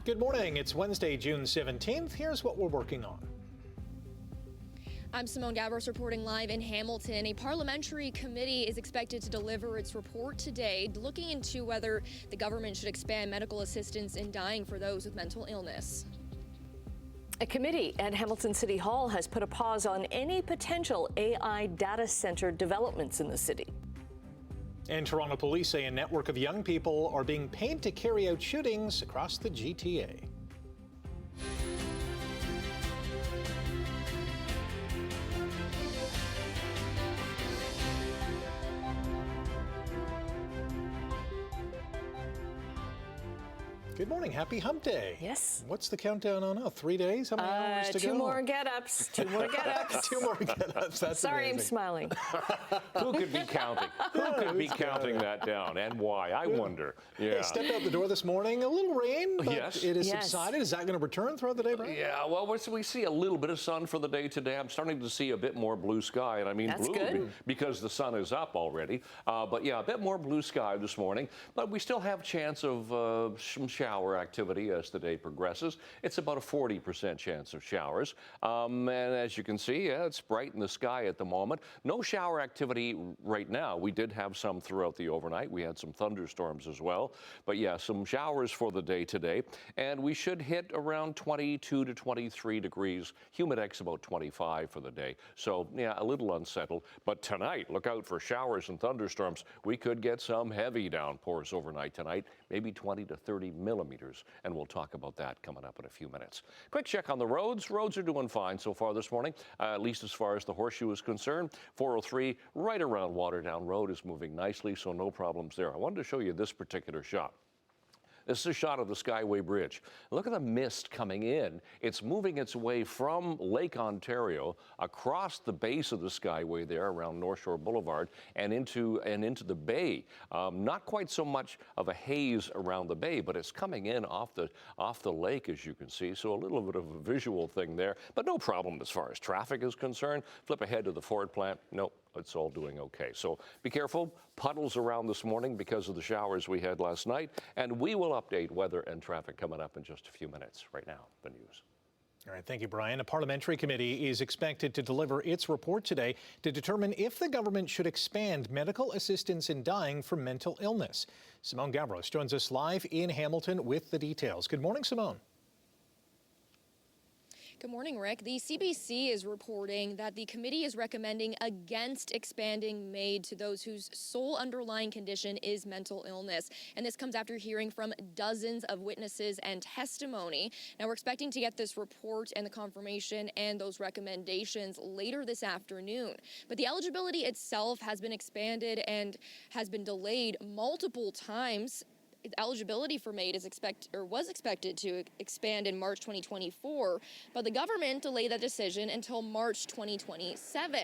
Good morning. It's Wednesday, June 17th. Here's what we're working on. I'm Simone Gavros reporting live in Hamilton. A parliamentary committee is expected to deliver its report today, looking into whether the government should expand medical assistance in dying for those with mental illness. A committee at Hamilton City Hall has put a pause on any potential AI data center developments in the city. And Toronto police say a network of young people are being paid to carry out shootings across the GTA. Good morning. Happy Hump Day. Yes. What's the countdown on now? 3 days? How many hours to go? Two more get-ups. Two more get-ups. Two more get-ups. That's Sorry, amazing. I'm smiling. Who could be counting? Who could be counting that down, and why? I wonder. Yeah. Hey, stepped out the door this morning. A little rain, but Yes. it is Yes. subsided. Is that going to return throughout the day, Brian? Yeah, well, we see a little bit of sun for the day today. I'm starting to see a bit more blue sky, and I mean That's blue good. because the sun is up already. But yeah, a bit more blue sky this morning. But we still have chance of some shower activity as the day progresses. It's about a 40% chance of showers. And as you can see, yeah, it's bright in the sky at the moment. No shower activity right now. We did have some throughout the overnight. We had some thunderstorms as well. But yeah, some showers for the day today. And we should hit around 22 to 23 degrees. Humidex about 25 for the day. So yeah, a little unsettled. But tonight, look out for showers and thunderstorms. We could get some heavy downpours overnight tonight, maybe 20 to 30 millimeters. And we'll talk about that coming up in a few minutes. Quick check on the roads. Roads are doing fine so far this morning, at least as far as the Horseshoe is concerned. 403 right around Waterdown Road is moving nicely, so no problems there. I wanted to show you this particular shot. This is a shot of the Skyway Bridge. Look at the mist coming in. It's moving its way from Lake Ontario across the base of the Skyway there around North Shore Boulevard and into the bay. Not quite so much of a haze around the bay, but it's coming in off the lake, as you can see. So a little bit of a visual thing there, but no problem as far as traffic is concerned. Flip ahead to the Ford plant. Nope. It's all doing okay. So be careful. Puddles around this morning because of the showers we had last night. And we will update weather and traffic coming up in just a few minutes. Right now, the news. All right, thank you, Brian. A parliamentary committee is expected to deliver its report today to determine if the government should expand medical assistance in dying from mental illness. Simone Gavros joins us live in Hamilton with the details. Good morning, Simone. Good morning, Rick. The CBC is reporting that the committee is recommending against expanding MAID to those whose sole underlying condition is mental illness. And this comes after hearing from dozens of witnesses and testimony. Now, we're expecting to get this report and the confirmation and those recommendations later this afternoon. But the eligibility itself has been expanded and has been delayed multiple times. Eligibility for MAID was expected to expand in March 2024, but the government delayed that decision until March 2027.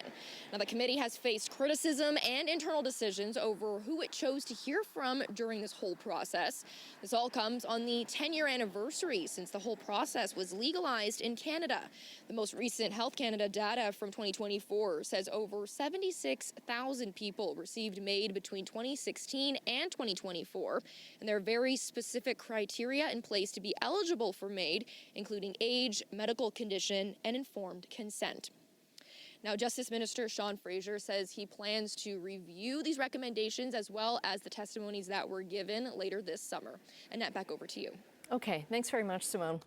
Now, the committee has faced criticism and internal decisions over who it chose to hear from during this whole process. This all comes on the 10-year anniversary since the whole process was legalized in Canada. The most recent Health Canada data from 2024 says over 76,000 people received MAID between 2016 and 2024. And there are very specific criteria in place to be eligible for MAID, including age, medical condition, and informed consent. Now, Justice Minister Sean Fraser says he plans to review these recommendations as well as the testimonies that were given later this summer. Annette, back over to you. Okay, thanks very much, Simone.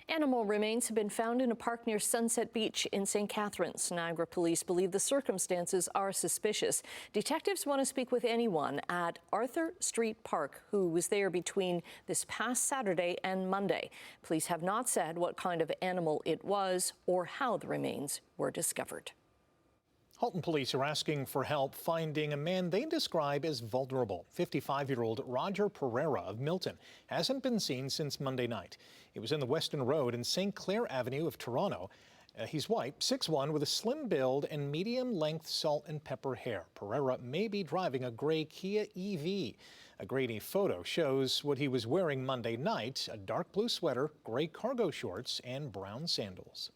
Animal remains have been found in a park near Sunset Beach in St. Catharines. Niagara police believe the circumstances are suspicious. Detectives want to speak with anyone at Arthur Street Park who was there between this past Saturday and Monday. Police have not said what kind of animal it was or how the remains were discovered. Halton police are asking for help finding a man they describe as vulnerable. 55-year-old Roger Pereira of Milton hasn't been seen since Monday night. He was in the Weston Road and St. Clair Avenue of Toronto. He's white, 6'1", with a slim build and medium-length salt and pepper hair. Pereira may be driving a gray Kia EV. A grainy photo shows what he was wearing Monday night, a dark blue sweater, gray cargo shorts, and brown sandals.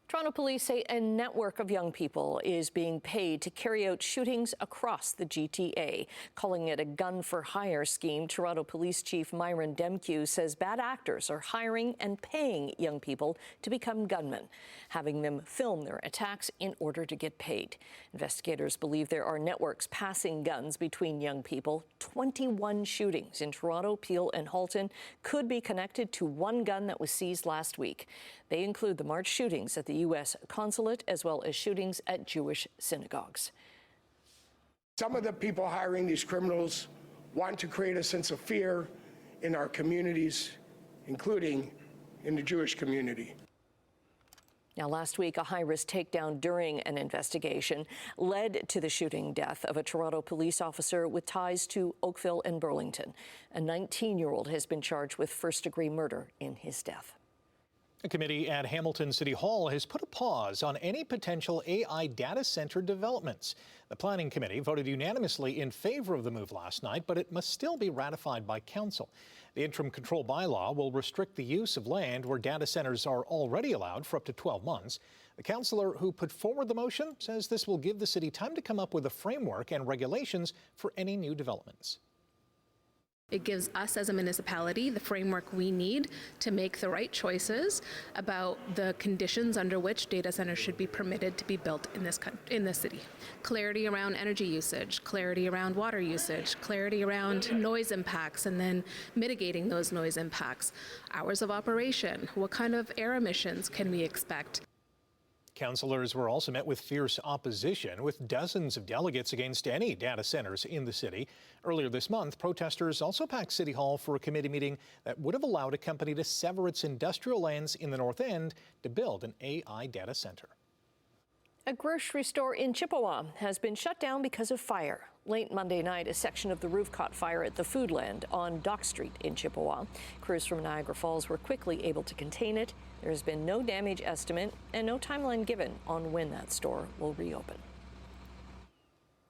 Toronto police say a network of young people is being paid to carry out shootings across the GTA. Calling it a gun-for-hire scheme, Toronto Police Chief Myron Demkew says bad actors are hiring and paying young people to become gunmen, having them film their attacks in order to get paid. Investigators believe there are networks passing guns between young people. 21 shootings in Toronto, Peel and Halton could be connected to one gun that was seized last week. They include the March shootings at the U.S. consulate as well as shootings at Jewish synagogues. Some of the people hiring these criminals want to create a sense of fear in our communities, including in the Jewish community. Now, last week, a high-risk takedown during an investigation led to the shooting death of a Toronto police officer with ties to Oakville and Burlington. A 19-year-old has been charged with first-degree murder in his death. A committee at Hamilton City Hall has put a pause on any potential AI data center developments. The Planning Committee voted unanimously in favor of the move last night, but it must still be ratified by Council. The interim control bylaw will restrict the use of land where data centers are already allowed for up to 12 months. The councillor who put forward the motion says this will give the city time to come up with a framework and regulations for any new developments. It gives us as a municipality the framework we need to make the right choices about the conditions under which data centers should be permitted to be built in this city. Clarity around energy usage, clarity around water usage, clarity around noise impacts, and then mitigating those noise impacts. Hours of operation, what kind of air emissions can we expect? Councillors were also met with fierce opposition, with dozens of delegates against any data centers in the city. Earlier this month, protesters also packed City Hall for a committee meeting that would have allowed a company to sever its industrial lands in the North End to build an AI data center. A grocery store in Chippewa has been shut down because of fire. Late Monday night, a section of the roof caught fire at the Foodland on Dock Street in Chippewa. Crews from Niagara Falls were quickly able to contain it. There has been no damage estimate and no timeline given on when that store will reopen.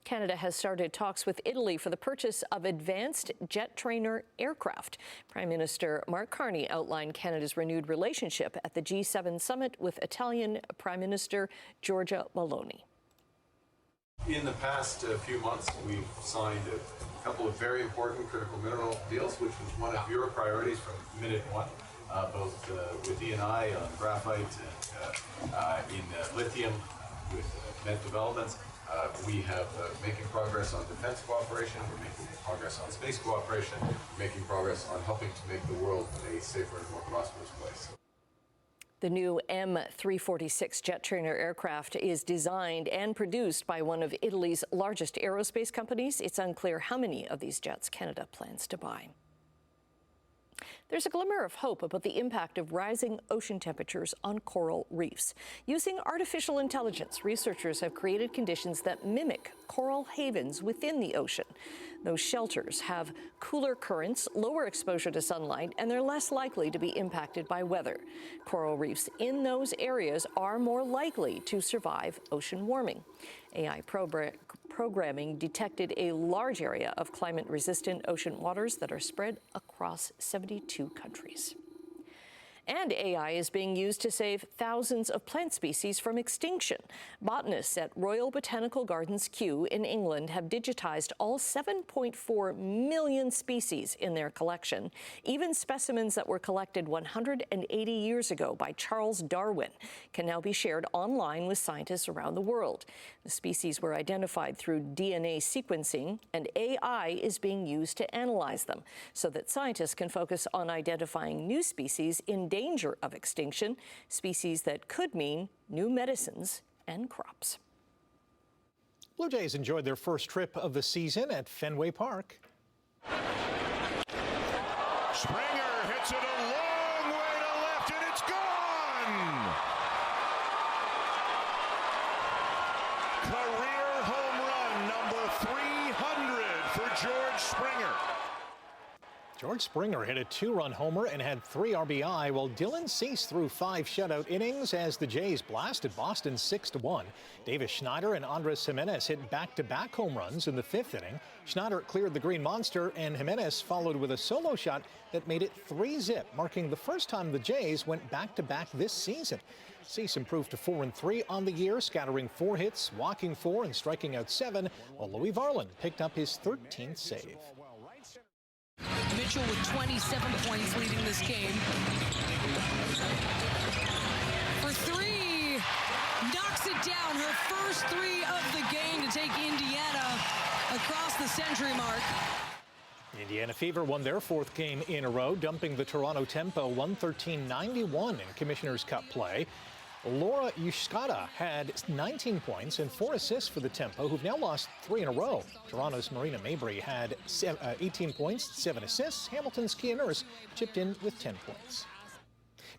Canada has started talks with Italy for the purchase of advanced jet trainer aircraft. Prime Minister Mark Carney outlined Canada's renewed relationship at the G7 summit with Italian Prime Minister Giorgia Meloni. In the past few months, we've signed a couple of very important critical mineral deals, which was one of your priorities from minute one, both with E&I on graphite and in lithium with MET developments. We have making progress on defense cooperation, we're making progress on space cooperation, we're making progress on helping to make the world a safer and more prosperous place. The new M346 jet trainer aircraft is designed and produced by one of Italy's largest aerospace companies. It's unclear how many of these jets Canada plans to buy. There's a glimmer of hope about the impact of rising ocean temperatures on coral reefs. Using artificial intelligence, researchers have created conditions that mimic coral havens within the ocean. Those shelters have cooler currents, lower exposure to sunlight, and they're less likely to be impacted by weather. Coral reefs in those areas are more likely to survive ocean warming. AI programming detected a large area of climate-resistant ocean waters that are spread across 72 countries. And AI is being used to save thousands of plant species from extinction. Botanists at Royal Botanical Gardens, Kew in England have digitized all 7.4 million species in their collection. Even specimens that were collected 180 years ago by Charles Darwin can now be shared online with scientists around the world. The species were identified through DNA sequencing, and AI is being used to analyze them so that scientists can focus on identifying new species in danger of extinction, species that could mean new medicines and crops. Blue Jays enjoyed their first trip of the season at Fenway Park. Springer hits it a long way to left, and it's gone! Career home run number 300 for George Springer. George Springer hit a 2-run homer and had 3 RBI, while Dylan Cease threw 5 shutout innings as the Jays blasted Boston 6-1. Davis Schneider and Andres Jimenez hit back-to-back home runs in the 5th inning. Schneider cleared the Green Monster, and Jimenez followed with a solo shot that made it 3-zip, marking the first time the Jays went back-to-back this season. Cease improved to 4-3 on the year, scattering 4 hits, walking 4, and striking out 7, while Louis Varland picked up his 13th save. Mitchell with 27 points leading this game. For 3, knocks it down, her first 3 of the game to take Indiana across the century mark. Indiana Fever won their 4th game in a row, dumping the Toronto Tempo 113-91 in Commissioner's Cup play. Laura Yuskata had 19 points and 4 assists for the Tempo, who've now lost 3 in a row. Toronto's Marina Mabry had 18 points, 7 assists. Hamilton's Kia Nurse chipped in with 10 points.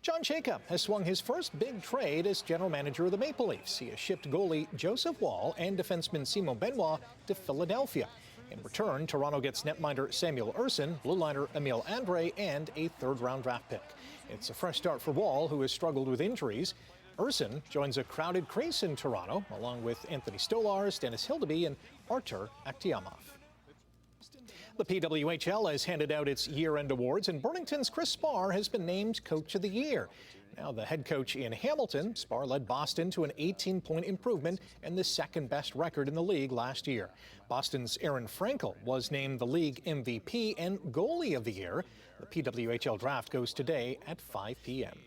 John Jacob has swung his first big trade as general manager of the Maple Leafs. He has shipped goalie Joseph Woll and defenseman Simon Benoit to Philadelphia. In return, Toronto gets netminder Samuel Urson, blue liner Emile Andre, and a 3rd-round draft pick. It's a fresh start for Woll, who has struggled with injuries. Urson joins a crowded crease in Toronto, along with Anthony Stolarz, Dennis Hildeby, and Artur Akhtiamov. The PWHL has handed out its year-end awards, and Burlington's Chris Spar has been named Coach of the Year. Now the head coach in Hamilton, Spar led Boston to an 18-point improvement and the 2nd-best record in the league last year. Boston's Aaron Frankel was named the league MVP and goalie of the year. The PWHL draft goes today at 5 p.m.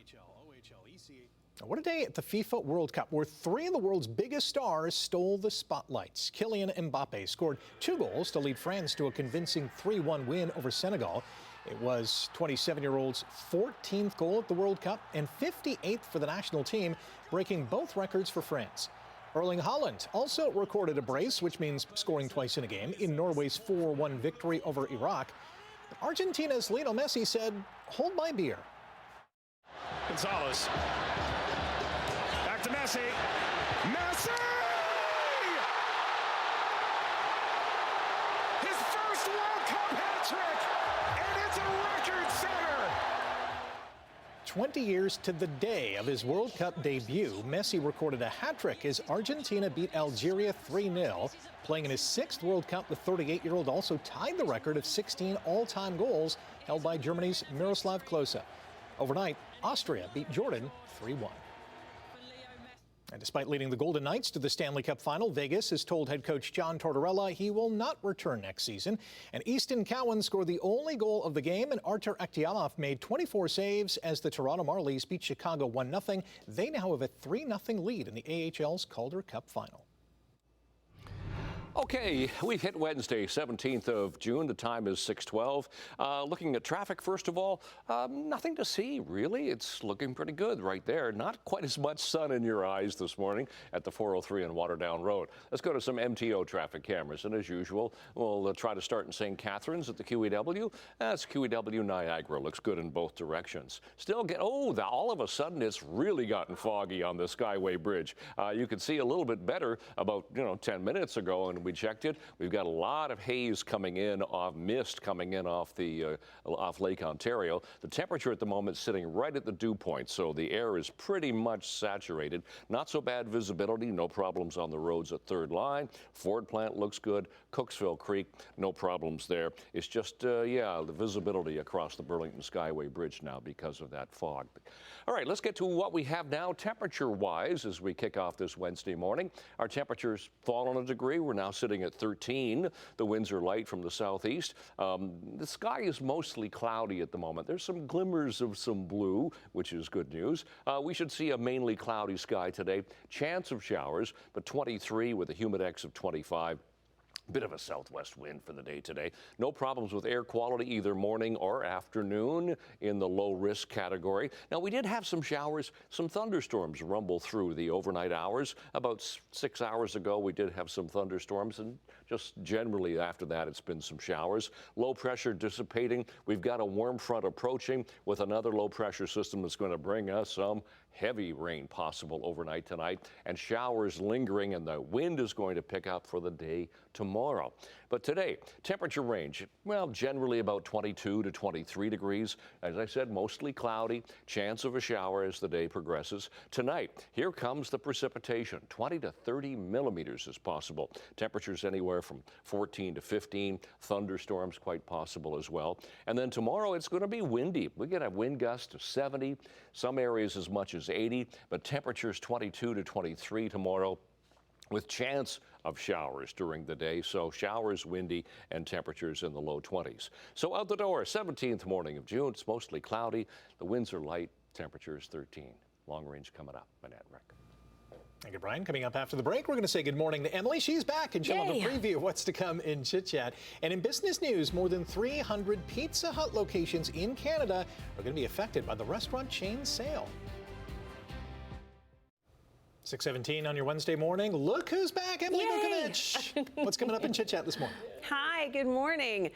What a day at the FIFA World Cup, where 3 of the world's biggest stars stole the spotlights. Kylian Mbappe scored 2 goals to lead France to a convincing 3-1 win over Senegal. It was 27-year-old's 14th goal at the World Cup and 58th for the national team, breaking both records for France. Erling Haaland also recorded a brace, which means scoring twice in a game, in Norway's 4-1 victory over Iraq. Argentina's Lionel Messi said, "Hold my beer." Gonzalez. Back to Messi. Messi! His first World Cup hat-trick, and it's a record setter. 20 years to the day of his World Cup debut, Messi recorded a hat-trick as Argentina beat Algeria 3-0. Playing in his 6th World Cup, the 38-year-old also tied the record of 16 all-time goals held by Germany's Miroslav Klose. Overnight, Austria beat Jordan 3-1. And despite leading the Golden Knights to the Stanley Cup final, Vegas has told head coach John Tortorella he will not return next season. And Easton Cowan scored the only goal of the game, and Artur Akhtiamov made 24 saves as the Toronto Marlies beat Chicago 1-0. They now have a 3-0 lead in the AHL's Calder Cup final. Okay, we've hit Wednesday, 17th of June. The time is 6:12. Looking at traffic, first of all, nothing to see, really. It's looking pretty good right there. Not quite as much sun in your eyes this morning at the 403 on Waterdown Road. Let's go to some MTO traffic cameras. And as usual, we'll try to start in St. Catharines at the QEW. That's QEW Niagara. Looks good in both directions. Still all of a sudden, it's really gotten foggy on the Skyway Bridge. You could see a little bit better about, 10 minutes ago, and we checked it. We've got a lot of haze coming in, mist coming in off Lake Ontario. The temperature at the moment is sitting right at the dew point, so the air is pretty much saturated. Not so bad visibility, no problems on the roads at Third Line. Ford Plant looks good. Cooksville Creek, no problems there. It's just, the visibility across the Burlington Skyway Bridge now because of that fog. All right, let's get to what we have now temperature-wise as we kick off this Wednesday morning. Our temperature's fallen a degree. We're now sitting at 13. The winds are light from the southeast. The sky is mostly cloudy at the moment. There's some glimmers of some blue, which is good news. We should see a mainly cloudy sky today. Chance of showers, but 23 with a humidex of 25. Bit of a southwest wind for the day today. No problems with air quality either morning or afternoon in the low risk category. Now, we did have some showers, some thunderstorms rumble through the overnight hours. About 6 hours ago, we did have some thunderstorms, and just generally after that, it's been some showers. Low pressure dissipating. We've got a warm front approaching with another low pressure system that's going to bring us some Heavy rain possible overnight tonight and showers lingering, and the wind is going to pick up for the day tomorrow. But today, temperature range, well, generally about 22 to 23 degrees. As I said, mostly cloudy, chance of a shower as the day progresses. Tonight, here comes the precipitation. 20 to 30 millimeters is possible. Temperatures anywhere from 14 to 15. Thunderstorms quite possible as well. And then tomorrow, it's going to be windy. We get a wind gust of 70, some areas as much as 80, but temperatures 22 to 23 tomorrow, with chance of showers during the day. So showers, windy, and temperatures in the low 20s. So out the door, 17th morning of June. It's mostly cloudy. The winds are light. Temperatures 13. Long range coming up. Manette Rick. Thank you, Brian. Coming up after the break, we're going to say good morning to Emily. She's back, and she'll have a preview of what's to come in Chit Chat. And in business news, more than 300 Pizza Hut locations in Canada are going to be affected by the restaurant chain sale. 6:17 on your Wednesday morning. Look who's back, Emily Vukovic. What's coming up in Chit Chat this morning? Hi, good morning.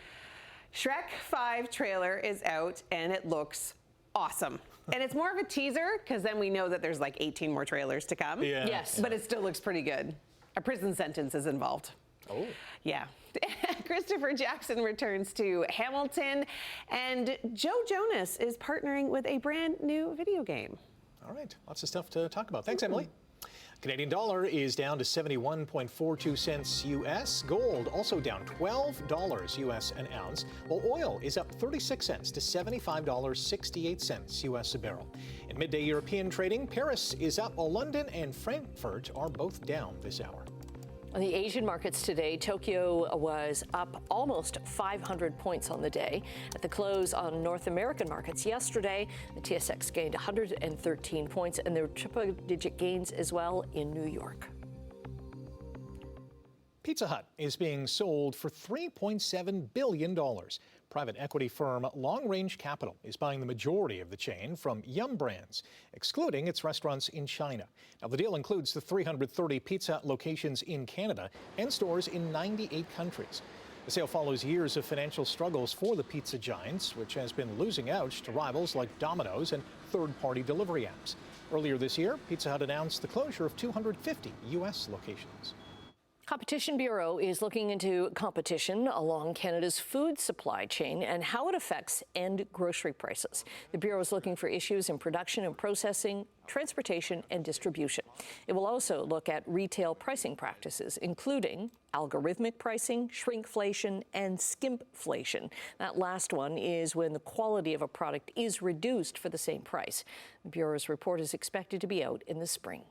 Shrek 5 trailer is out and it looks awesome. And it's more of a teaser because then we know that there's like 18 more trailers to come. Yeah. Yes. But it still looks pretty good. A prison sentence is involved. Oh. Yeah. Christopher Jackson returns to Hamilton, and Joe Jonas is partnering with a brand new video game. All right. Lots of stuff to talk about. Thanks, Emily. Canadian dollar is down to 71.42 cents U.S. Gold also down $12 U.S. an ounce, while oil is up 36 cents to $75.68 U.S. a barrel. In midday European trading, Paris is up while London and Frankfurt are both down this hour. On the Asian markets today, Tokyo was up almost 500 points on the day. At the close on North American markets yesterday, the TSX gained 113 points, and there were triple-digit gains as well in New York. Pizza Hut is being sold for $3.7 billion. Private equity firm Long Range Capital is buying the majority of the chain from Yum Brands, excluding its restaurants in China. Now, the deal includes the 330 Pizza Hut locations in Canada and stores in 98 countries. The sale follows years of financial struggles for the pizza giants, which has been losing out to rivals like Domino's and third-party delivery apps. Earlier this year, Pizza Hut announced the closure of 250 U.S. locations. Competition Bureau is looking into competition along Canada's food supply chain and how it affects end grocery prices. The Bureau is looking for issues in production and processing, transportation, and distribution. It will also look at retail pricing practices, including algorithmic pricing, shrinkflation, and skimpflation. That last one is when the quality of a product is reduced for the same price. The Bureau's report is expected to be out in the spring.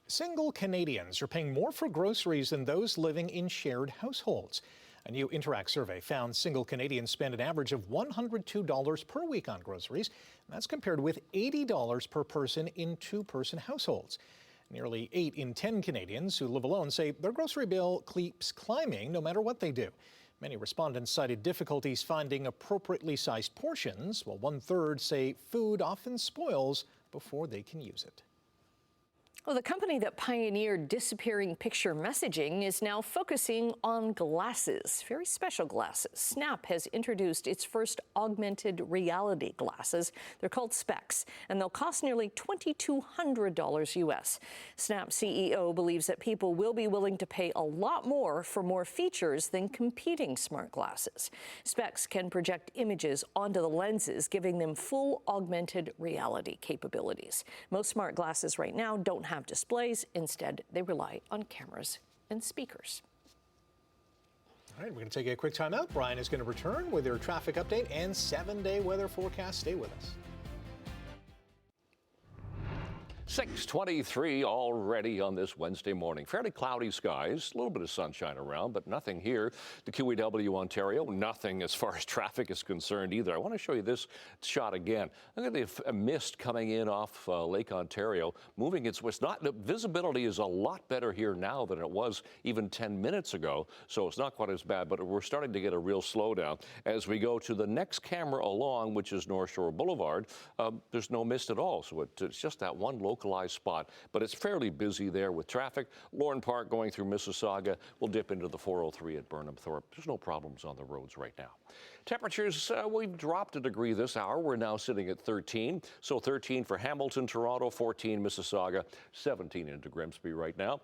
Single Canadians are paying more for groceries than those living in shared households. A new Interact survey found single Canadians spend an average of $102 per week on groceries. That's compared with $80 per person in two-person households. Nearly 8 in 10 Canadians who live alone say their grocery bill keeps climbing no matter what they do. Many respondents cited difficulties finding appropriately sized portions, while 1/3 say food often spoils before they can use it. Well, the company that pioneered disappearing picture messaging is now focusing on glasses, very special glasses. Snap has introduced its first augmented reality glasses. They're called Specs, and they'll cost nearly $2,200 US. Snap CEO believes that people will be willing to pay a lot more for more features than competing smart glasses. Specs can project images onto the lenses, giving them full augmented reality capabilities. Most smart glasses right now don't have displays. Instead, they rely on cameras and speakers. All right, we're going to take a quick time out. Brian is going to return with your traffic update and 7-day weather forecast. Stay with us. 6:23 already on this Wednesday morning. Fairly cloudy skies, a little bit of sunshine around, but nothing here. The QEW Ontario, nothing as far as traffic is concerned either. I want to show you this shot again. Look at the mist coming in off Lake Ontario, moving its west. The visibility is a lot better here now than it was even 10 minutes ago, so it's not quite as bad, but we're starting to get a real slowdown. As we go to the next camera along, which is North Shore Boulevard, there's no mist at all, so it's just that one localized spot, but it's fairly busy there with traffic. Lorne Park going through Mississauga will dip into the 403 at Burnham Thorpe. There's no problems on the roads right now. Temperatures, we've dropped a degree this hour. We're now sitting at 13. So 13 for Hamilton, Toronto, 14 Mississauga, 17 into Grimsby right now.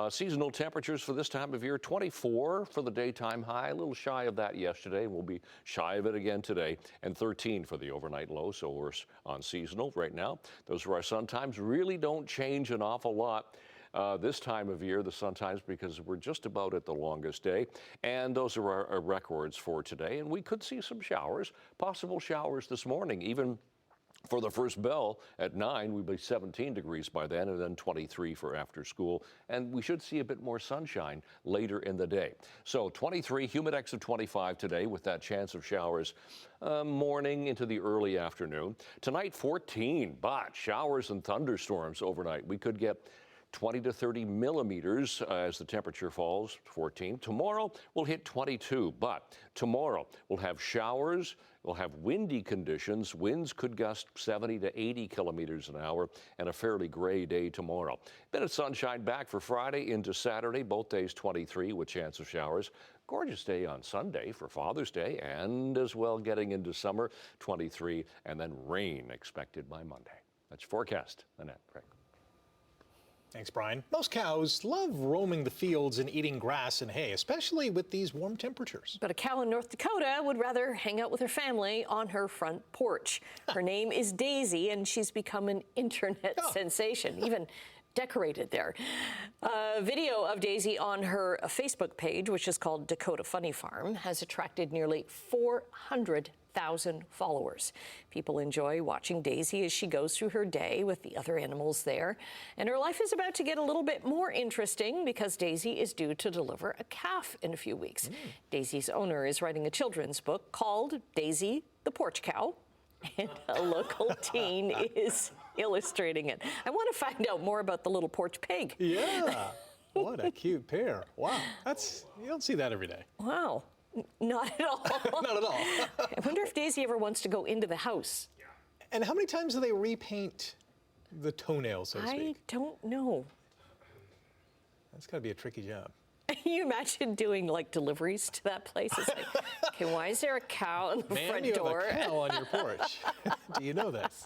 Seasonal temperatures for this time of year, 24 for the daytime high, a little shy of that yesterday. We'll be shy of it again today, and 13 for the overnight low. So we're on seasonal right now. Those are our sun times. Really don't change an awful lot. This time of year, the sun times, because we're just about at the longest day. And those are our records for today. And we could see some showers, possible showers this morning, even for the first bell at 9, we'll be 17 degrees by then, and then 23 for after school. And we should see a bit more sunshine later in the day. So 23, humidex of 25 today with that chance of showers morning into the early afternoon. Tonight, 14, but showers and thunderstorms overnight. We could get 20 to 30 millimeters as the temperature falls, 14. Tomorrow we'll hit 22, but tomorrow we'll have showers, we'll have windy conditions. Winds could gust 70 to 80 kilometers an hour, and a fairly gray day tomorrow. Bit of sunshine back for Friday into Saturday, both days 23 with chance of showers. Gorgeous day on Sunday for Father's Day, and as well getting into summer, 23, and then rain expected by Monday. That's your forecast. Annette, Craig. Thanks, Brian. Most cows love roaming the fields and eating grass and hay, especially with these warm temperatures. But a cow in North Dakota would rather hang out with her family on her front porch. Her name is Daisy, and she's become an internet sensation, even decorated there. A video of Daisy on her Facebook page, which is called Dakota Funny Farm, has attracted nearly 400,000 followers. People enjoy watching Daisy as she goes through her day with the other animals there. And her life is about to get a little bit more interesting because Daisy is due to deliver a calf in a few weeks. Daisy's owner is writing a children's book called Daisy the Porch Cow, and a local teen is illustrating it. I want to find out more about the little porch pig. Yeah, what a cute pair. Wow, you don't see that every day. Wow, not at all. Not at all. I wonder if Daisy ever wants to go into the house. And how many times do they repaint the toenails, so to speak? I don't know. That's got to be a tricky job. Can you imagine doing like deliveries to that place? It's like, okay, why is there a cow on the front door? You have a cow on your porch. Do you know this?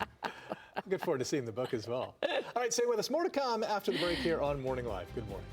Look forward to seeing the book as well. All right, stay with us. More to come after the break here on Morning Live. Good morning.